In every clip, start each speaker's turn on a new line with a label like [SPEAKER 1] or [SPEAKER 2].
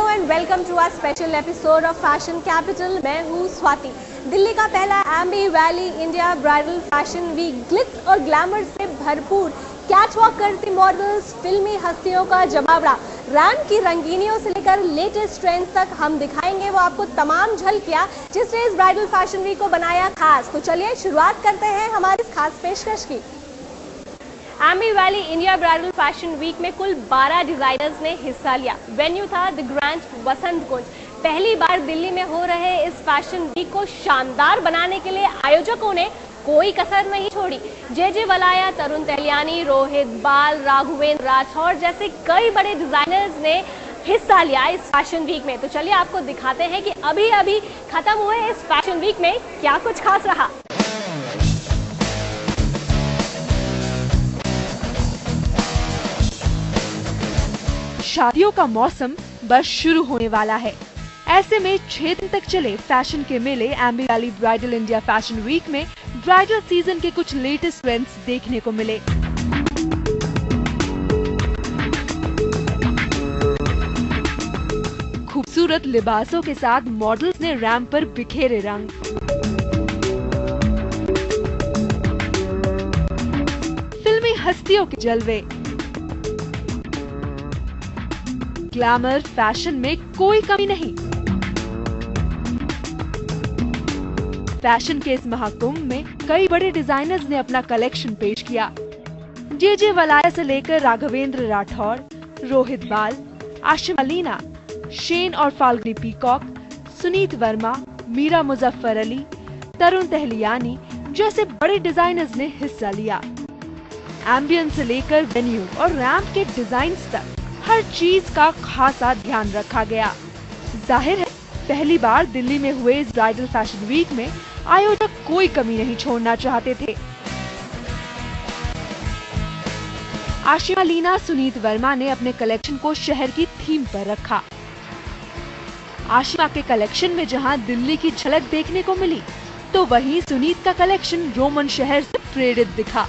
[SPEAKER 1] Hello and welcome to our special episode of fashion capital. मैं हूँ स्वाति। दिल्ली का पहला Aamby Valley India Bridal fashion Week glitz और glamour से भरपूर, कैटवॉक करती मॉडल्स, फिल्मी हस्तियों का जमावड़ा, रैंप की रंगीनियों से लेकर लेटेस्ट ट्रेंड्स तक हम दिखाएंगे वो आपको तमाम झलकियां जिसने इस ब्राइडल फैशन वीक को बनाया खास। तो चलिए शुरुआत करते हैं हमारी इस खास पेशकश की। Aamby Valley India Bridal fashion week में कुल 12 डिजाइनर्स ने हिस्सा लिया। वेन्यू था द ग्रैंड वसंत कुंज। पहली बार दिल्ली में हो रहे इस फैशन वीक को शानदार बनाने के लिए आयोजकों ने कोई कसर नहीं छोड़ी। जे वलाया, तरुण तहलियानी, रोहित बाल, राघवेंद्र राठौर जैसे कई बड़े डिजाइनर्स ने हिस्सा लिया इस फैशन वीक में। तो चलिए आपको दिखाते हैं कि अभी अभी खत्म हुए इस फैशन वीक में क्या कुछ खास रहा।
[SPEAKER 2] शादियों का मौसम बस शुरू होने वाला है। ऐसे में 6 दिन तक चले फैशन के मेले Aamby Valley Bridal India Fashion week में ब्राइडल सीजन के कुछ लेटेस्ट ट्रेंड्स देखने को मिले। खूबसूरत लिबासों के साथ मॉडल्स ने रैंप पर बिखेरे रंग। फिल्मी हस्तियों के जलवे। ग्लैमर फैशन में कोई कमी नहीं। फैशन के इस महाकुंभ में कई बड़े डिजाइनर्स ने अपना कलेक्शन पेश किया। जे वलाया से लेकर राघवेंद्र राठौर, रोहित बाल, आशिम अलीना, शेन और फाल्गुनी पीकॉक, सुनीत वर्मा, मीरा मुजफ्फर अली, तरुण तहलियानी जैसे बड़े डिजाइनर्स ने हिस्सा लिया। एम्बियंस से लेकर वेन्यू और रैंप के डिजाइन्स तक हर चीज का खासा ध्यान रखा गया। जाहिर है पहली बार दिल्ली में हुए इस ब्राइडल फैशन वीक में आयोजक कोई कमी नहीं छोड़ना चाहते थे। आशिमा लीना, सुनीत वर्मा ने अपने कलेक्शन को शहर की थीम पर रखा। आशिमा के कलेक्शन में जहां दिल्ली की झलक देखने को मिली, तो वहीं सुनीत का कलेक्शन रोमन शहर से प्रेरित दिखा।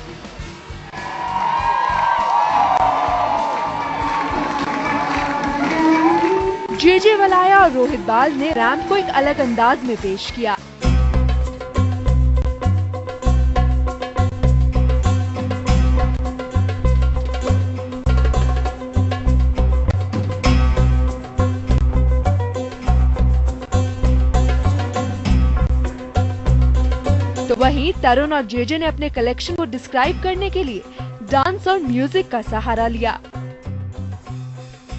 [SPEAKER 2] जे वलाया और रोहित बाल ने रैंप को एक अलग अंदाज में पेश किया। तो वहीं तरुण और जे ने अपने कलेक्शन को डिस्क्राइब करने के लिए डांस और म्यूजिक का सहारा लिया।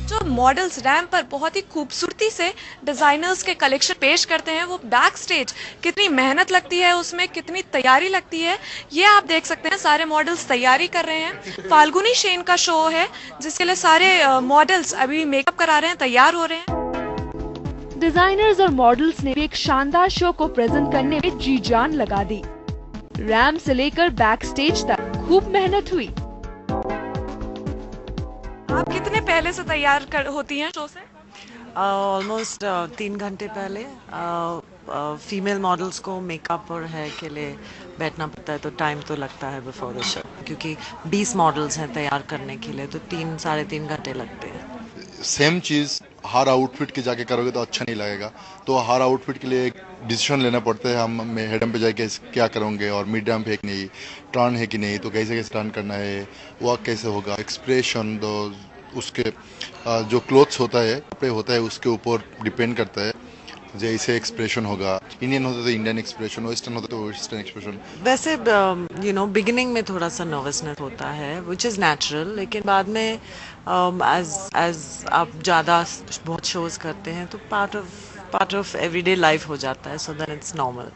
[SPEAKER 3] जो मॉडल्स रैंप पर बहुत ही खूबसूरती से डिजाइनर्स के कलेक्शन पेश करते हैं, वो बैक स्टेज कितनी मेहनत लगती है, उसमें कितनी तैयारी लगती है, ये आप देख सकते हैं। सारे मॉडल्स तैयारी कर रहे हैं। फाल्गुनी शेन का शो है जिसके लिए सारे मॉडल्स अभी मेकअप करा रहे हैं, तैयार हो रहे हैं।
[SPEAKER 2] डिजाइनर्स और मॉडल्स ने एक शानदार शो को प्रेजेंट करने में जी जान लगा दी। रैंप से लेकर बैक स्टेज तक खूब मेहनत हुई।
[SPEAKER 3] आप कितने पहले से तैयार होती हैं शो से?
[SPEAKER 4] ऑलमोस्ट 3 घंटे पहले। फीमेल मॉडल्स को मेकअप और हेयर के लिए बैठना पड़ता है, तो टाइम तो लगता है बिफोर द शो, क्योंकि 20 मॉडल्स हैं तैयार करने के लिए, तो 3-3.5 घंटे लगते हैं।
[SPEAKER 5] सेम चीज़ हर आउटफिट के जाके करोगे तो अच्छा नहीं लगेगा, तो हर आउटफिट के लिए एक डिसीजन लेना पड़ता है। हम हेडम पे जाके क्या करोगे और मिड रैम्प है कि नहीं, टर्न है कि नहीं, तो कैसे कैसे टर्न करना है, वॉक कैसे होगा, एक्सप्रेशन दो, उसके जो क्लोथ्स होता है, कपड़े होता है, उसके ऊपर डिपेंड करता है। जैसे एक्सप्रेशन होगा, इंडियन होता तो इंडियन एक्सप्रेशन, वेस्टर्न होता तो वेस्टर्न एक्सप्रेशन।
[SPEAKER 4] वैसे बिगिनिंग में थोड़ा सा नर्वसनेस होता है, विच इज़ नेचुरल, लेकिन बाद में एज आप ज़्यादा बहुत शोज करते हैं तो पार्ट ऑफ एवरीडे लाइफ हो जाता है, सो दैट इट्स नॉर्मल।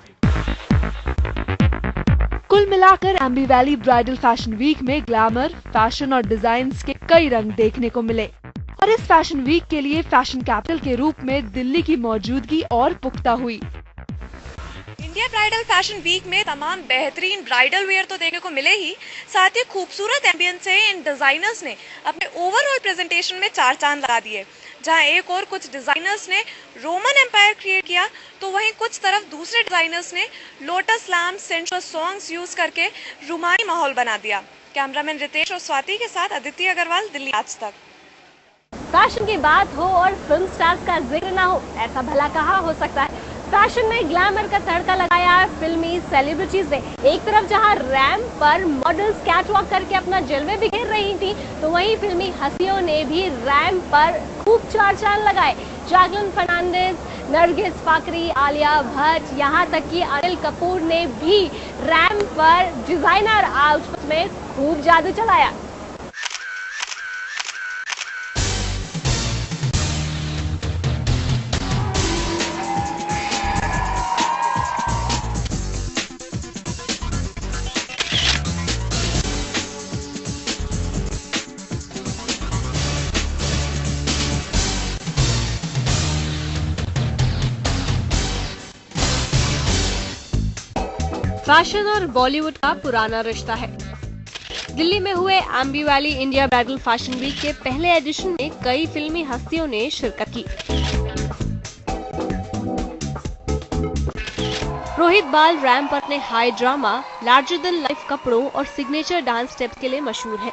[SPEAKER 2] कुल मिलाकर Aamby Valley bridal fashion week में ग्लैमर, फैशन और डिजाइन्स के कई रंग देखने को मिले। और इस फैशन वीक के लिए फैशन कैपिटल के रूप में दिल्ली की मौजूदगी और पुख्ता हुई।
[SPEAKER 3] इंडिया ब्राइडल फैशन वीक में तमाम बेहतरीन ब्राइडल वेयर तो देखने को मिले ही, साथ ही खूबसूरत एम्बियंस से इन डिजाइनर्स ने अपने ओवरऑल प्रेजेंटेशन में 4 चांद लगा दिए। जहां एक और कुछ डिजाइनर्स ने रोमन एम्पायर क्रिएट किया, तो वहीं कुछ तरफ दूसरे डिजाइनर्स ने lotus lamp, sensuous songs use करके रुमानी माहौल बना दिया। कैमरामैन रितेश और स्वाति के साथ अदिति अग्रवाल, दिल्ली आज तक।
[SPEAKER 1] फैशन की बात हो और फिल्म स्टार्स का जिक्र ना हो, ऐसा भला कहाँ हो सकता है। फैशन में ग्लैमर का तड़का लगाया फिल्मी सेलिब्रिटीज ने। एक तरफ जहां रैंप पर मॉडल्स कैटवॉक करके अपना जलवे बिखेर रही थी, तो वहीं फिल्मी हस्तियों ने भी रैंप पर खूब चार चांद लगाए। जैकलिन फर्नांडिस, नरगिस फाकरी, आलिया भट्ट, यहाँ तक कि अनिल कपूर ने भी रैंप पर डिजाइनर आउटफिट में खूब जादू चलाया। फैशन और बॉलीवुड का पुराना रिश्ता है। दिल्ली में हुए Aamby Valley India Bridal fashion Week के पहले एडिशन में कई फिल्मी हस्तियों ने शिरकत की। रोहित बाल रैंप पर अपने high drama, larger than life कपड़ों और सिग्नेचर डांस स्टेप्स के लिए मशहूर है।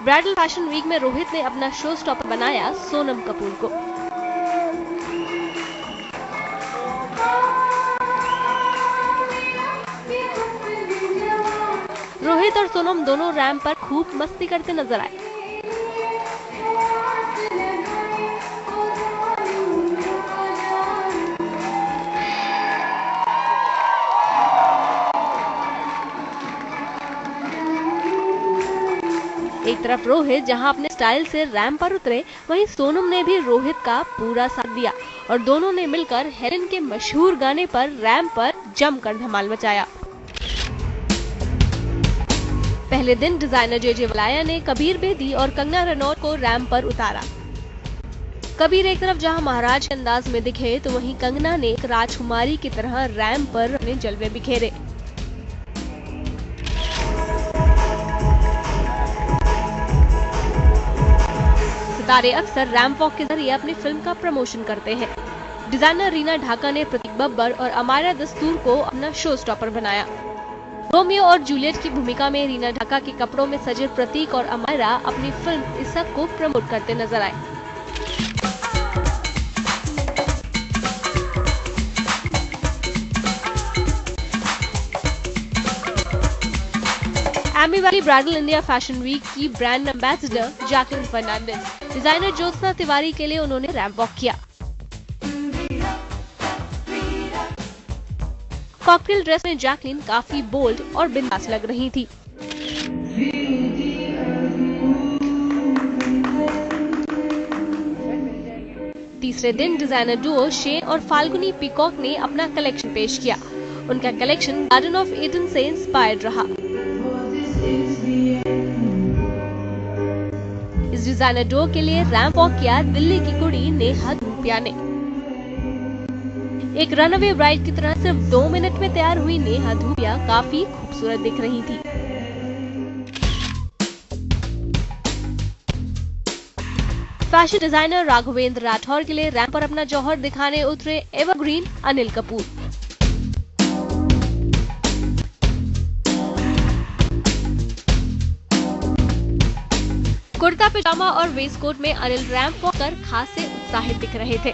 [SPEAKER 1] ब्राइडल फैशन वीक में रोहित ने अपना शो स्टॉपर बनाया सोनम कपूर को। रोहित और सोनम दोनों रैंप पर खूब मस्ती करते नजर आए। एक तरफ रोहित जहां अपने स्टाइल से रैंप पर उतरे, वहीं सोनम ने भी रोहित का पूरा साथ दिया और दोनों ने मिलकर हेलेन के मशहूर गाने पर रैंप पर जमकर धमाल मचाया। पहले दिन डिजाइनर जे वलाया ने कबीर बेदी और कंगना रनौत को रैंप पर उतारा। कबीर एक तरफ जहां महाराज के अंदाज में दिखे, तो वहीं कंगना ने एक राजकुमारी की तरह रैंप पर अपने जलवे बिखेरे। सितारे अक्सर रैंप वॉक के जरिए अपनी फिल्म का प्रमोशन करते हैं। डिजाइनर रीना ढाका ने प्रतीक बब्बर और अमायरा दस्तूर को अपना शो स्टॉपर बनाया। रोमियो और जूलियट की भूमिका में रीना ढाका के कपड़ों में सजे प्रतीक और अमायरा अपनी फिल्म इशक को प्रमोट करते नजर आए। Aamby Valley Bridal India Fashion Week की brand ambassador Jacqueline Fernandez, designer Jyotsna Tiwari के लिए उन्होंने रैंप वॉक किया। कॉकटेल ड्रेस में जैकलिन काफी बोल्ड और बिंदास लग रही थी। तीसरे दिन डिजाइनर डुओ शेन और फाल्गुनी पीकॉक ने अपना कलेक्शन पेश किया। उनका कलेक्शन गार्डन ऑफ ईडन से इंस्पायर्ड रहा। इस डिजाइनर डुओ के लिए रैंप वॉक किया दिल्ली की कुड़ी नेहा धूपिया ने। एक रनअवे ब्राइड की तरह सिर्फ 2 मिनट में तैयार हुई नेहा धूपिया काफी खूबसूरत दिख रही थी। फैशन डिजाइनर राघवेंद्र राठौर के लिए रैंप पर अपना जौहर दिखाने उतरे एवरग्रीन अनिल कपूर। कुर्ता पजामा और वेस्टकोट में अनिल रैंप वॉक कर खासे उत्साहित दिख रहे थे।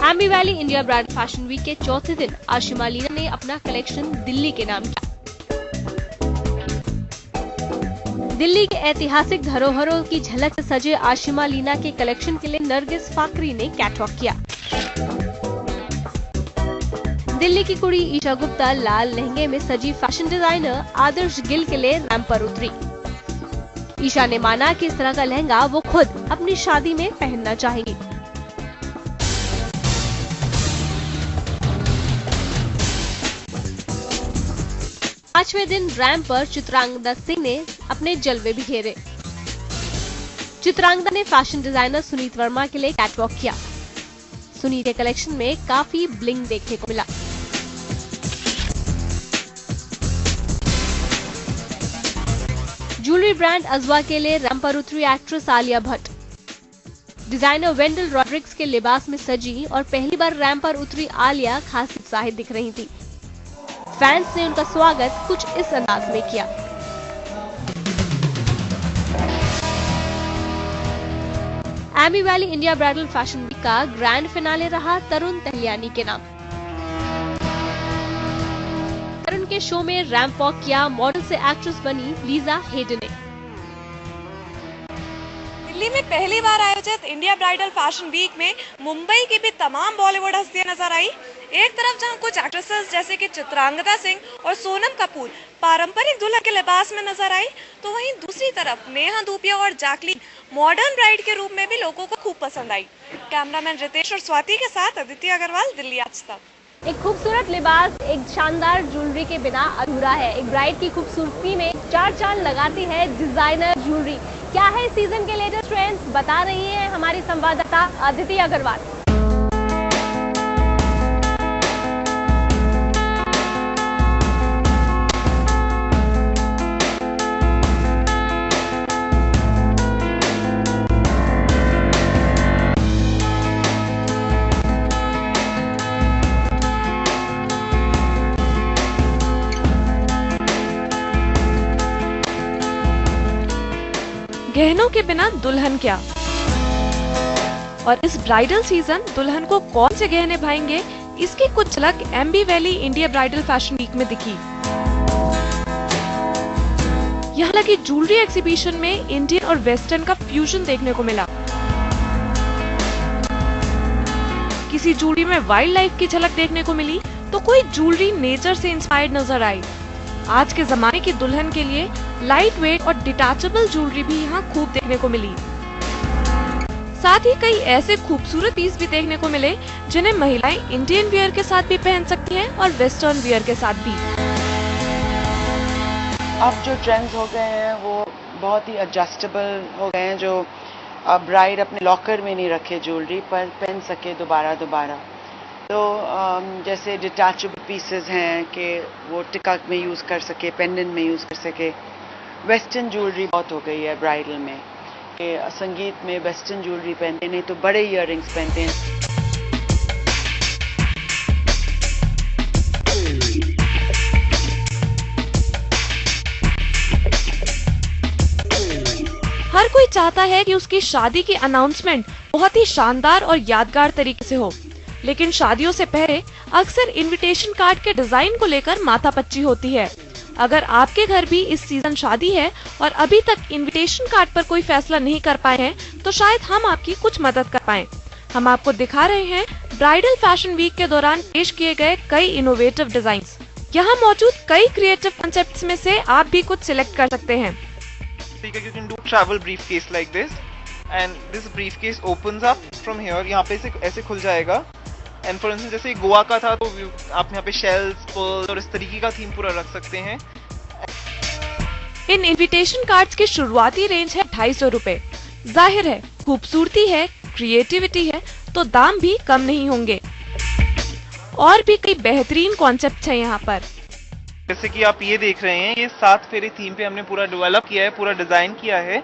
[SPEAKER 1] Aamby Valley India Bridal fashion Week के चौथे दिन आशिमा लीना ने अपना कलेक्शन दिल्ली के नाम किया। दिल्ली के ऐतिहासिक धरोहरों की झलक से सजे आशिमा लीना के कलेक्शन के लिए नरगिस फाकरी ने कैटवॉक किया। दिल्ली की कुड़ी ईशा गुप्ता लाल लहंगे में सजी फैशन डिजाइनर आदर्श गिल के लिए रैंप पर उतरी। ईशा ने माना कि इस तरह का लहंगा वो खुद अपनी शादी में पहनना चाहेगी। पांचवें दिन रैंप पर चित्रांगदा सिंह ने अपने जलवे बिखेरे। चित्रांगदा ने फैशन डिजाइनर सुनीत वर्मा के लिए कैटवॉक किया। सुनीत के कलेक्शन में काफी ब्लिंग देखने को मिला। ज्वेलरी ब्रांड अजवा के लिए रैंप पर उतरी एक्ट्रेस आलिया भट्ट। डिजाइनर वेंडल रॉड्रिक्स के लिबास में सजी और पहली बार रैंप पर उतरी आलिया खासी उत्साहित दिख रही थी। फैंस ने उनका स्वागत कुछ इस अंदाज में किया। Aamby Valley India Bridal fashion Week का ग्रैंड फिनाले रहा तरुण तहलियानी के नाम। तरुण के शो में रैंप वॉक किया मॉडल से एक्ट्रेस बनी लीजा हेडन ने।
[SPEAKER 3] दिल्ली में पहली बार आयोजित इंडिया ब्राइडल फैशन वीक में मुंबई की भी तमाम बॉलीवुड हस्तियां नजर आई। एक तरफ जहां कुछ एक्ट्रेसेस जैसे कि चित्रांगदा सिंह और सोनम कपूर पारंपरिक दुल्हन के लिबास में नजर आई, तो वहीं दूसरी तरफ नेहा धूपिया और जैकलीन मॉडर्न ब्राइड के रूप में भी लोगों को खूब पसंद आई। कैमरामैन रितेश और स्वाति के साथ अदिति अग्रवाल, दिल्ली आज तक।
[SPEAKER 1] एक खूबसूरत लिबास एक शानदार ज्वेलरी के बिना अधूरा है। एक ब्राइड की खूबसूरती में चार चांद लगाती है डिजाइनर ज्वेलरी। क्या है सीजन के लेटेस्ट ट्रेंड्स, बता रही है हमारी संवाददाता अदिति अग्रवाल।
[SPEAKER 2] गहनों के बिना दुल्हन क्या, और इस ब्राइडल सीजन दुल्हन को कौन से गहने भाएंगे, इसकी कुछ झलक Aamby Valley India Bridal fashion week में दिखी। यहाँ लगी ज्वेलरी एग्जीबिशन में इंडियन और वेस्टर्न का फ्यूजन देखने को मिला। किसी ज्वेलरी में वाइल्ड लाइफ की झलक देखने को मिली, तो कोई ज्वेलरी नेचर से इंस्पायर्ड नजर आई। आज के जमाने की दुल्हन के लिए लाइट वेट और डिटैचेबल ज्वेलरी भी यहाँ खूब देखने को मिली। साथ ही कई ऐसे खूबसूरत पीस भी देखने को मिले जिन्हें महिलाएं इंडियन वियर के साथ भी पहन सकती हैं और वेस्टर्न वियर के साथ भी।
[SPEAKER 6] अब जो ट्रेंड्स हो गए हैं वो बहुत ही एडजस्टेबल हो गए हैं, जो अब ब्राइड अपने लॉकर में नहीं रखे ज्वेलरी पर पहन सके दोबारा। तो जैसे डिटैचेबल पीसेस हैं कि वो टिका में यूज़ कर सके, पेंडेंट में यूज़ कर सके। वेस्टर्न ज्वेलरी बहुत हो गई है ब्राइडल में, कि संगीत में वेस्टर्न ज्वेलरी पहनते, नहीं तो बड़े इयररिंग्स पहनते हैं।
[SPEAKER 2] हर कोई चाहता है कि उसकी शादी की अनाउंसमेंट बहुत ही शानदार और यादगार तरीके से हो, लेकिन शादियों से पहले अक्सर इनविटेशन कार्ड के डिजाइन को लेकर माथापच्ची होती है। अगर आपके घर भी इस सीजन शादी है और अभी तक इनविटेशन कार्ड पर कोई फैसला नहीं कर पाए हैं, तो शायद हम आपकी कुछ मदद कर पाएं। हम आपको दिखा रहे हैं ब्राइडल फैशन वीक के दौरान पेश किए गए कई इनोवेटिव डिजाइन्स। यहाँ मौजूद कई क्रिएटिव कॉन्सेप्ट्स में से आप भी कुछ सिलेक्ट कर सकते हैं।
[SPEAKER 7] You can do travel briefcase like this, and this briefcase opens up from here. यहाँ पे ऐसे खुल जाएगा, and for instance जैसे गोवा का था तो आप यहाँ पे shells, pearls और इस तरीके का थीम पूरा रख सकते हैं।
[SPEAKER 2] इन इनविटेशन कार्ड्स की शुरुआती रेंज है 250 रुपए। जाहिर है खूबसूरती है, क्रिएटिविटी है, तो दाम भी कम नहीं होंगे। और भी कई बेहतरीन कॉन्सेप्ट हैं यहाँ पर।
[SPEAKER 7] जैसे कि आप ये देख रहे हैं, ये 7 फेरे थीम पे हमने पूरा डेवलप किया है, पूरा डिजाइन किया है।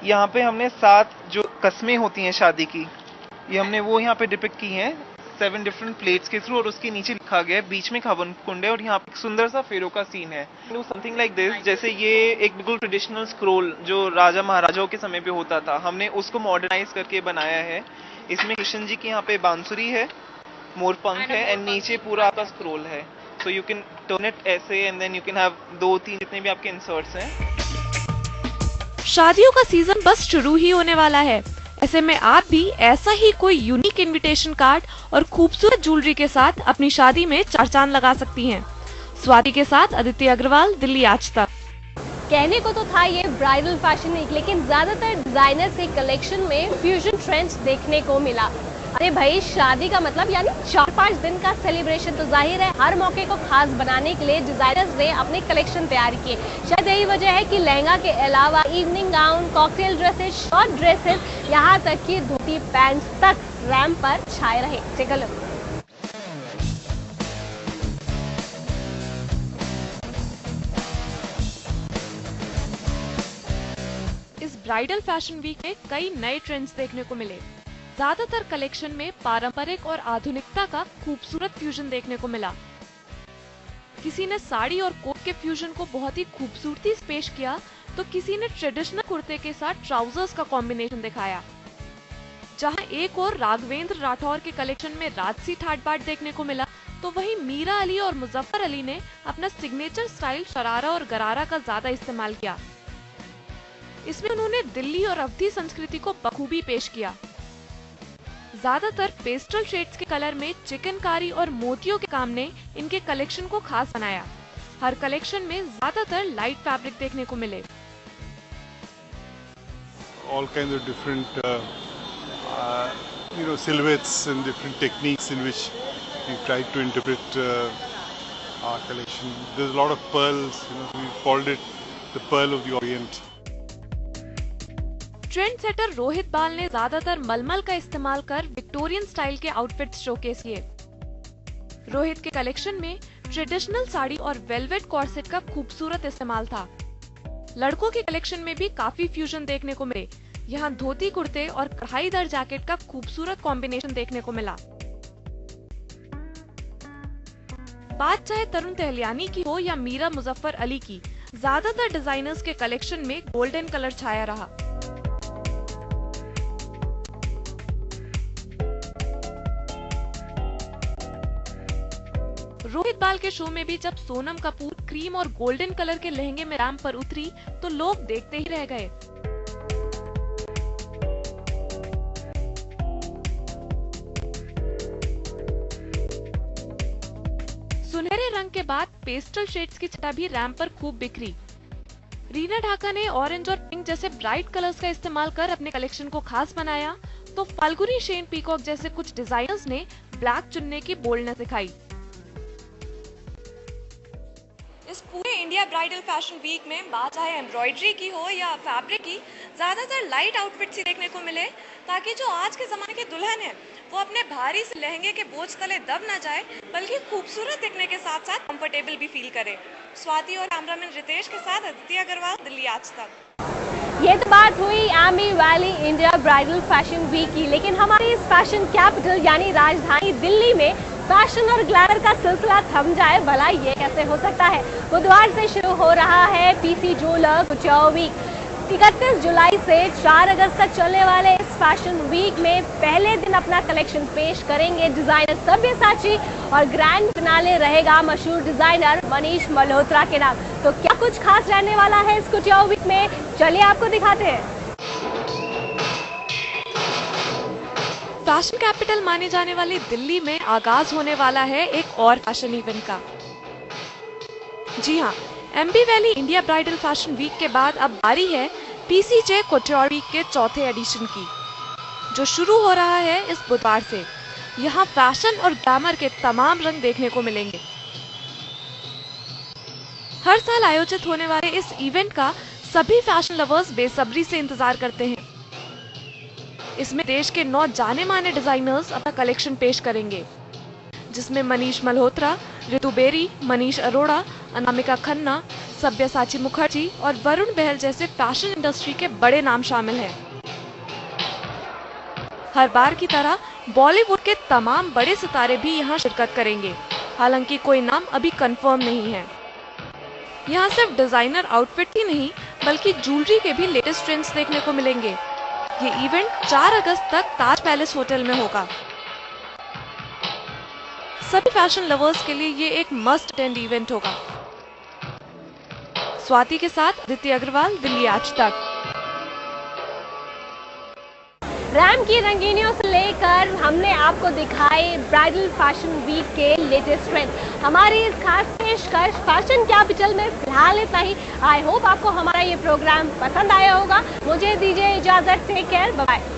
[SPEAKER 7] यहाँ पे हमने 7 जो कस्में होती हैं शादी की, ये हमने वो यहाँ पे डिपिक्ट की हैं 7 डिफरेंट प्लेट्स के थ्रू, और उसके नीचे लिखा गया है बीच में हवन कुंड है और यहाँ पे एक सुंदर सा फेरों का सीन है। समथिंग लाइक दिस, जैसे ये एक बिल्कुल ट्रेडिशनल स्क्रोल जो राजा महाराजाओं के समय पे होता था, हमने उसको मॉडर्नाइज करके बनाया है। इसमें कृष्ण जी की यहाँ पे बांसुरी है, मोरपंख है, एंड नीचे पूरा आपका स्क्रोल है। So you can turn it ऐसे and then you can have 2-3 जितने भी आपके इंसर्ट्स हैं।
[SPEAKER 2] शादियों का सीजन बस शुरू ही होने वाला है। ऐसे में आप भी ऐसा ही कोई यूनिक इनविटेशन कार्ड और खूबसूरत ज्वेलरी के साथ अपनी शादी में 4 चांद लगा सकती हैं। स्वाति के साथ अदिति अग्रवाल, दिल्ली आज तक।
[SPEAKER 1] कहने को तो था ये ब्राइडल फैशन वीक, लेकिन ज्यादातर डिजाइनर्स के कलेक्शन में फ्यूजन ट्रेंड्स देखने को मिला। अरे भाई, शादी का मतलब यानी 4-5 दिन का सेलिब्रेशन, तो जाहिर है हर मौके को खास बनाने के लिए डिजाइनर्स ने अपने कलेक्शन तैयार किए। शायद यही वजह है कि लहंगा के अलावा evening gown, cocktail dresses, short dresses, यहाँ तक कि धोती पैंट्स तक रैंप पर छाए रहे। Take a look.
[SPEAKER 2] इस ब्राइडल फैशन वीक में कई नए ट्रेंड्स देखने को मिले। ज्यादातर कलेक्शन में पारंपरिक और आधुनिकता का खूबसूरत फ्यूजन देखने को मिला। किसी ने साड़ी और कोट के फ्यूजन को बहुत ही खूबसूरती से पेश किया, तो किसी ने ट्रेडिशनल कुर्ते के साथ ट्राउजर्स का कॉम्बिनेशन दिखाया। जहां एक और राघवेंद्र राठौर के कलेक्शन में राजसी ठाट बाट देखने को मिला, तो वहीं मीरा अली और मुजफ्फर अली ने अपना सिग्नेचर स्टाइल शरारा और गरारा का ज्यादा इस्तेमाल किया। इसमें उन्होंने दिल्ली और अवधी संस्कृति को बखूबी पेश किया। ज्यादातर पेस्टल शेड्स के कलर में चिकनकारी और मोतियों के काम ने इनके कलेक्शन को खास बनाया। हर कलेक्शन में ज्यादातर लाइट फैब्रिक देखने को मिले।
[SPEAKER 8] All kinds of different silhouettes and different techniques in which we tried to interpret our collection. There's a lot of pearls, we called it the Pearl of the Orient.
[SPEAKER 2] Trend setter Rohit बाल ने ज्यादातर मलमल का इस्तेमाल कर Victorian style के outfits showcase किए। रोहित के कलेक्शन में ट्रेडिशनल साड़ी और वेलवेट कॉर्सेट का खूबसूरत इस्तेमाल था। लड़कों के कलेक्शन में भी काफी फ्यूजन देखने को मिले। यहाँ धोती कुर्ते और कढ़ाईदार जैकेट का खूबसूरत कॉम्बिनेशन देखने को मिला। बात चाहे तरुण तहलियानी की हो या मीरा मुजफ्फर अली की, ज्यादातर डिजाइनर्स के कलेक्शन में गोल्डन कलर छाया रहा। रोहित बाल के शो में भी जब सोनम कपूर क्रीम और गोल्डन कलर के लहंगे में रैंप पर उतरी तो लोग देखते ही रह गए। सुनहरे रंग के बाद पेस्टल शेड्स की छटा भी रैंप पर खूब बिखरी। रीना ढाका ने ऑरेंज और पिंक जैसे ब्राइट कलर्स का इस्तेमाल कर अपने कलेक्शन को खास बनाया, तो फाल्गुनी शेन पीकॉक जैसे कुछ डिजाइनर्स ने ब्लैक चुनने की बोल्डनेस दिखाई।
[SPEAKER 3] इस पूरे इंडिया ब्राइडल फैशन वीक में बात चाहे एम्ब्रॉयडरी की हो या फैब्रिक की, ज्यादातर लाइट आउटफिट्स ही देखने को मिले, ताकि जो आज के जमाने के दुल्हन है वो अपने भारी से लहंगे के बोझ तले दब ना जाए, बल्कि खूबसूरत दिखने के साथ साथ कंफर्टेबल भी फील करे। स्वाति और कैमरामैन रितेश के साथ अदिति अग्रवाल, दिल्ली आज तक।
[SPEAKER 1] ये तो बात हुई Aamby Valley India Bridal fashion Week की, लेकिन हमारी इस फैशन कैपिटल यानी राजधानी दिल्ली में फैशन और ग्लैमर का सिलसिला थम जाए, भला ये कैसे हो सकता है। बुधवार से शुरू हो रहा है पीसी ज्वेलर कुचौर वीक। 31 जुलाई से 4 अगस्त तक चलने वाले इस फैशन वीक में पहले दिन अपना कलेक्शन पेश करेंगे डिजाइनर सब्यसाची और ग्रैंड फिनाले रहेगा मशहूर डिजाइनर मनीष मल्होत्रा के नाम। तो क्या कुछ खास रहने वाला है इस कुचौर वीक में, चलिए आपको दिखाते हैं।
[SPEAKER 2] फैशन कैपिटल माने जाने वाली दिल्ली में आगाज होने वाला है एक और फैशन इवेंट का। जी हाँ, Aamby Valley India Bridal fashion Week के बाद अब बारी है पीसीजे कुचौर वीक के चौथे एडिशन की, जो शुरू हो रहा है इस बुधवार से। यहाँ फैशन और ग्लैमर के तमाम रंग देखने को मिलेंगे। हर साल आयोजित होने वाले इस इवेंट का सभी फैशन लवर्स बेसब्री से इंतजार करते हैं। इसमें देश के 9 जाने माने डिजाइनर्स अपना कलेक्शन पेश करेंगे, जिसमें मनीष मल्होत्रा, ऋतु बेरी, मनीष अरोड़ा, अनामिका खन्ना, सब्यसाची मुखर्जी और वरुण बहल जैसे फैशन इंडस्ट्री के बड़े नाम शामिल हैं। हर बार की तरह बॉलीवुड के तमाम बड़े सितारे भी यहाँ शिरकत करेंगे, हालांकि कोई नाम अभी कंफर्म नहीं है। यहाँ सिर्फ डिजाइनर आउटफिट ही नहीं, बल्कि ज्वेलरी के भी लेटेस्ट ट्रेंड्स देखने को मिलेंगे। ये इवेंट 4 अगस्त तक ताज पैलेस होटल में होगा। सभी फैशन लवर्स के लिए ये एक मस्ट अटेंड इवेंट होगा। स्वाति के साथ अदिति अग्रवाल, दिल्ली आज तक।
[SPEAKER 1] रैम की रंगीनियों से लेकर हमने आपको दिखाए ब्राइडल फैशन वीक के लेटेस्ट ट्रेंड। हमारी इस खास पेशकश फैशन कैपिटल में फिलहाल इतना ही। आई होप आपको हमारा ये प्रोग्राम पसंद आया होगा। मुझे दीजिए इजाजत, टेक केयर, बाय बाय।